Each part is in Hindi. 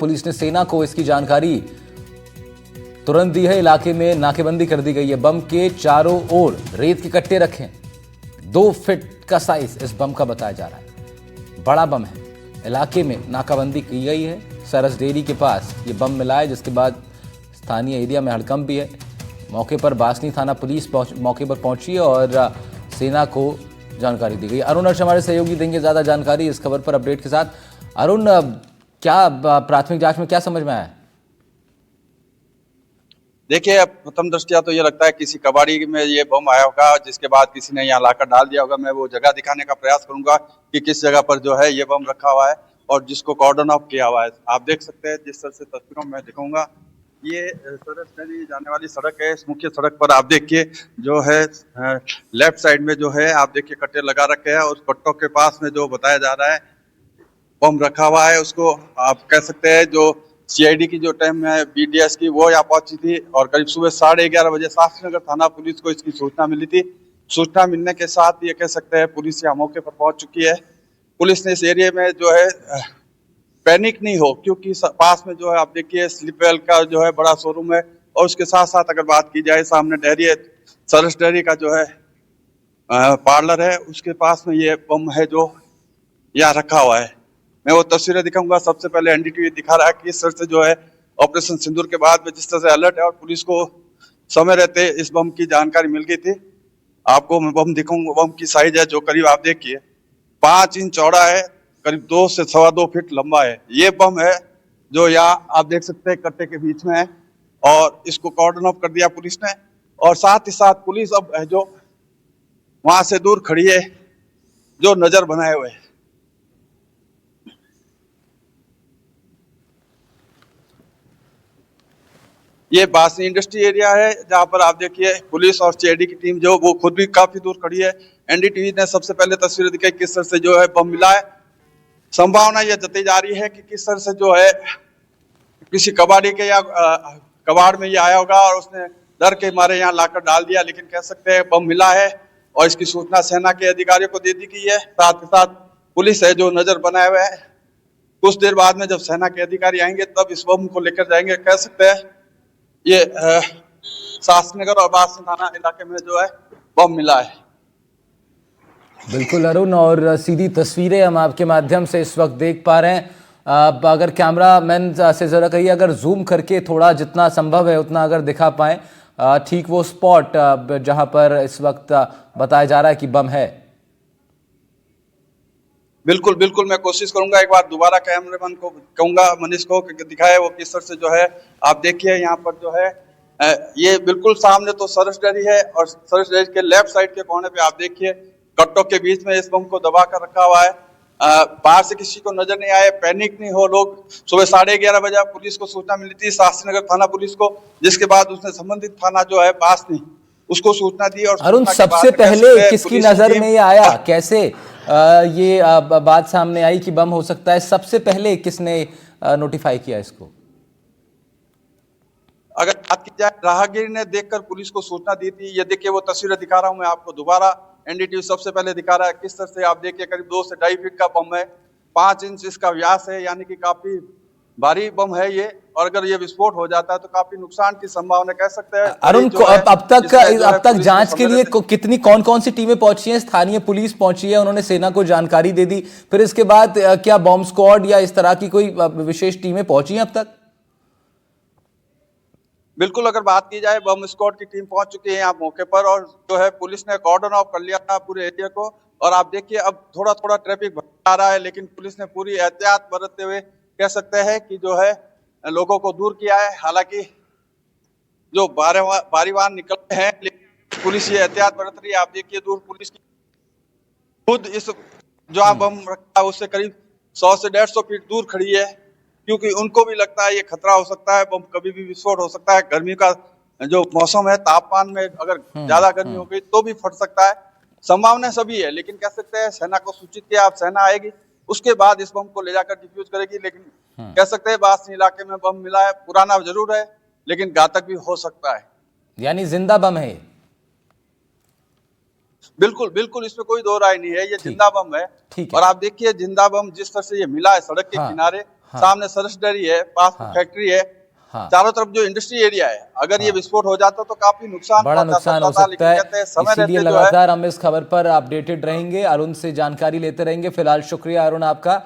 पुलिस ने सेना को इसकी जानकारी तुरंत दी है। इलाके में नाकेबंदी कर दी गई है। बम के चारों ओर रेत के कट्टे रखे हैं। 2 फीट का साइज इस बम का बताया जा रहा है। बड़ा बम है। इलाके में नाकाबंदी की गई है। सरस डेयरी के पास ये बम मिला है, जिसके बाद स्थानीय एरिया में हड़कंप भी है। मौके पर बासनी थाना पुलिस मौके पर पहुंची है और सेना को जानकारी दी गई। अरुण अर्श हमारे सहयोगी देंगे ज्यादा जानकारी इस खबर पर अपडेट के साथ। अरुण, क्या प्राथमिक जांच में क्या समझ में आया? देखिए, प्रथम दृष्टया तो ये लगता है किसी कबाड़ी में ये बम आया होगा, जिसके बाद किसी ने यहाँ लाकर डाल दिया होगा। मैं वो जगह दिखाने का प्रयास करूंगा कि किस जगह पर जो है ये बम रखा हुआ है और जिसको कॉर्डन ऑफ किया हुआ है। आप देख सकते हैं जिस तरह से तस्वीरों में दिखाऊंगा, ये सरस डेयरी जाने वाली सड़क है। इस मुख्य सड़क पर आप देखिए जो है लेफ्ट साइड में जो है आप देखिए कट्टे लगा रखे हैं और उस कट्टों के पास में जो बताया जा रहा है बम रखा हुआ है, उसको आप कह सकते हैं जो सीआईडी की जो टीम है बीडीएस की, वो यहाँ पहुंची थी और करीब सुबह 11:30 बजे शास्त्री नगर थाना पुलिस को इसकी सूचना मिली थी। सूचना मिलने के साथ ये कह सकते हैं पुलिस यहाँ मौके पर पहुंच चुकी है। पुलिस ने इस एरिया में जो है पैनिक नहीं हो, क्योंकि पास में जो है आप देखिए स्लीपवेल का जो है बड़ा शोरूम है और उसके साथ साथ अगर बात की जाए सामने डेयरी है, सरस डेयरी का जो है पार्लर है, उसके पास में ये बम है जो यहाँ रखा हुआ है। मैं वो तस्वीरें दिखाऊंगा। सबसे पहले एनडीटीवी दिखा रहा है कि इस तरह से जो है ऑपरेशन सिंदूर के बाद में जिस तरह से अलर्ट है और पुलिस को समय रहते इस बम की जानकारी मिल गई थी। आपको मैं बम दिखाऊंगा। बम की साइज है जो करीब आप देखिए 5 इंच चौड़ा है, करीब 2 से 2.25 फीट लंबा है। ये बम है जो यहाँ आप देख सकते हैं कट्टे के बीच में है और इसको कॉर्डन ऑफ कर दिया पुलिस ने। और साथ ही साथ पुलिस अब है जो वहां से दूर खड़ी है, जो नजर बनाए हुए है। ये बासनी इंडस्ट्री एरिया है जहां पर आप देखिए पुलिस और सीआईडी की टीम जो वो खुद भी काफी दूर खड़ी है। एनडीटीवी ने सबसे पहले तस्वीरें दिखाई किस तरह से जो है बम मिला है। संभावना यह जताई जा रही है कि किस तरह से जो है किसी कबाड़ी के या कबाड़ में ये आया होगा और उसने डर के मारे यहाँ लाकर डाल दिया। लेकिन कह सकते हैं बम मिला है और इसकी सूचना सेना के अधिकारियों को दे दी गई है। साथ ही साथ पुलिस है जो नजर बनाए हुए है। कुछ देर बाद में जब सेना के अधिकारी आएंगे तब इस बम को लेकर जाएंगे। कह सकते हैं ये शास्त्री नगर और बासनी थाना इलाके में जो है बम मिला है। बिल्कुल अरुण, और सीधी तस्वीरें हम आपके माध्यम से इस वक्त देख पा रहे हैं। अगर कैमरा मैन से जरा कहिए, अगर जूम करके थोड़ा जितना संभव है उतना अगर दिखा पाए ठीक वो स्पॉट जहां पर इस वक्त बताया जा रहा है कि बम है। बिल्कुल बिल्कुल, मैं कोशिश करूंगा। एक बार दोबारा कैमरामैन को कहूंगा मनीष को दिखाए वो किस तरह से जो है आप देखिए यहाँ पर जो है ये बिल्कुल सामने तो सरस डेयरी है और सरस डेयरी के लेफ्ट साइड के कोने पे आप देखिए कट्टों के बीच में इस बम को दबा कर रखा हुआ है। बाहर से किसी को नजर नहीं आए, पैनिक नहीं हो लोग। सुबह 11:30 बजे पुलिस को सूचना मिली थी शास्त्री नगर थाना पुलिस को, जिसके बाद उसने संबंधित थाना जो है बासनी उसको सूचना दी। और अरुण, सबसे पहले किसकी नजर में ये आया, कैसे ये बात सामने आई कि बम हो सकता है? सबसे पहले किसने नोटिफाई किया इसको? अगर बात की जाए राहगीर ने देखकर पुलिस को सूचना दी थी। ये देखिए वो तस्वीरें दिखा रहा हूं मैं आपको दोबारा। एनडीटीवी सबसे पहले दिखा रहा है किस तरह से आप देखिए करीब 2 से 2.5 फीट का बम है। 5 इंच इसका व्यास है, यानी कि काफी भारी बम है ये। और अगर ये विस्फोट हो जाता है तो काफी नुकसान की संभावना कह सकते हैं। अरुण, अब तक जांच के लिए कितनी कौन सी टीमें पहुंची हैं? स्थानीय पुलिस पहुंची है, उन्होंने सेना को जानकारी दे दी, फिर इसके बाद क्या बॉम्ब स्क्वाड या इस तरह की कोई विशेष टीमें पहुंची हैं अब तक? बिल्कुल, अगर बात की जाए बम स्क्वाड की टीम पहुंच चुकी है यहाँ मौके पर और जो है पुलिस ने कॉर्डन ऑफ कर लिया था पूरे एरिया को। और आप देखिए अब थोड़ा थोड़ा ट्रैफिक आ रहा है, लेकिन पुलिस ने पूरी एहतियात बरतते हुए कह सकते हैं कि जो है लोगों को दूर किया है। हालांकि जो भारी वाहन निकलते हैं, लेकिन पुलिस ये एहतियात बरत रही है। आप देखिए दूर पुलिस की खुद इस जो आप बम रखा है उससे करीब 100 से 150 फीट दूर खड़ी है, क्योंकि उनको भी लगता है ये खतरा हो सकता है, बम कभी भी विस्फोट हो सकता है। गर्मी का जो मौसम है, तापमान में अगर ज्यादा गर्मी हो गई तो भी फट सकता है। संभावना सभी है, लेकिन कह सकते हैं सेना को सूचित किया, अब सेना आएगी उसके बाद इस बम को ले जाकर डिफ्यूज करेगी। लेकिन कह सकते हैं बासनी इलाके में बम मिला है, पुराना जरूर है लेकिन घातक भी हो सकता है। यानी जिंदा बम है? बिल्कुल बिल्कुल, इसमें कोई दो राय नहीं है, ये जिंदा बम है। और आप देखिए जिंदा बम जिस तरह से ये मिला है सड़क के किनारे, सामने सरस डेयरी है, पास में फैक्ट्री है, चारों तरफ जो इंडस्ट्री एरिया है, अगर ये विस्फोट हो जाता तो काफी नुकसान बड़ा नुकसान हो सकता है। इसीलिए रहते लगातार हम इस खबर पर अपडेटेड रहेंगे, अरुण से जानकारी लेते रहेंगे। फिलहाल शुक्रिया अरुण आपका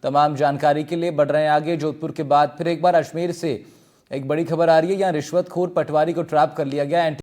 तमाम जानकारी के लिए। बढ़ रहे हैं आगे जोधपुर के बाद फिर एक बार अजमेर से एक बड़ी खबर आ रही है। यहाँ रिश्वतखोर पटवारी को ट्रैप कर लिया गया।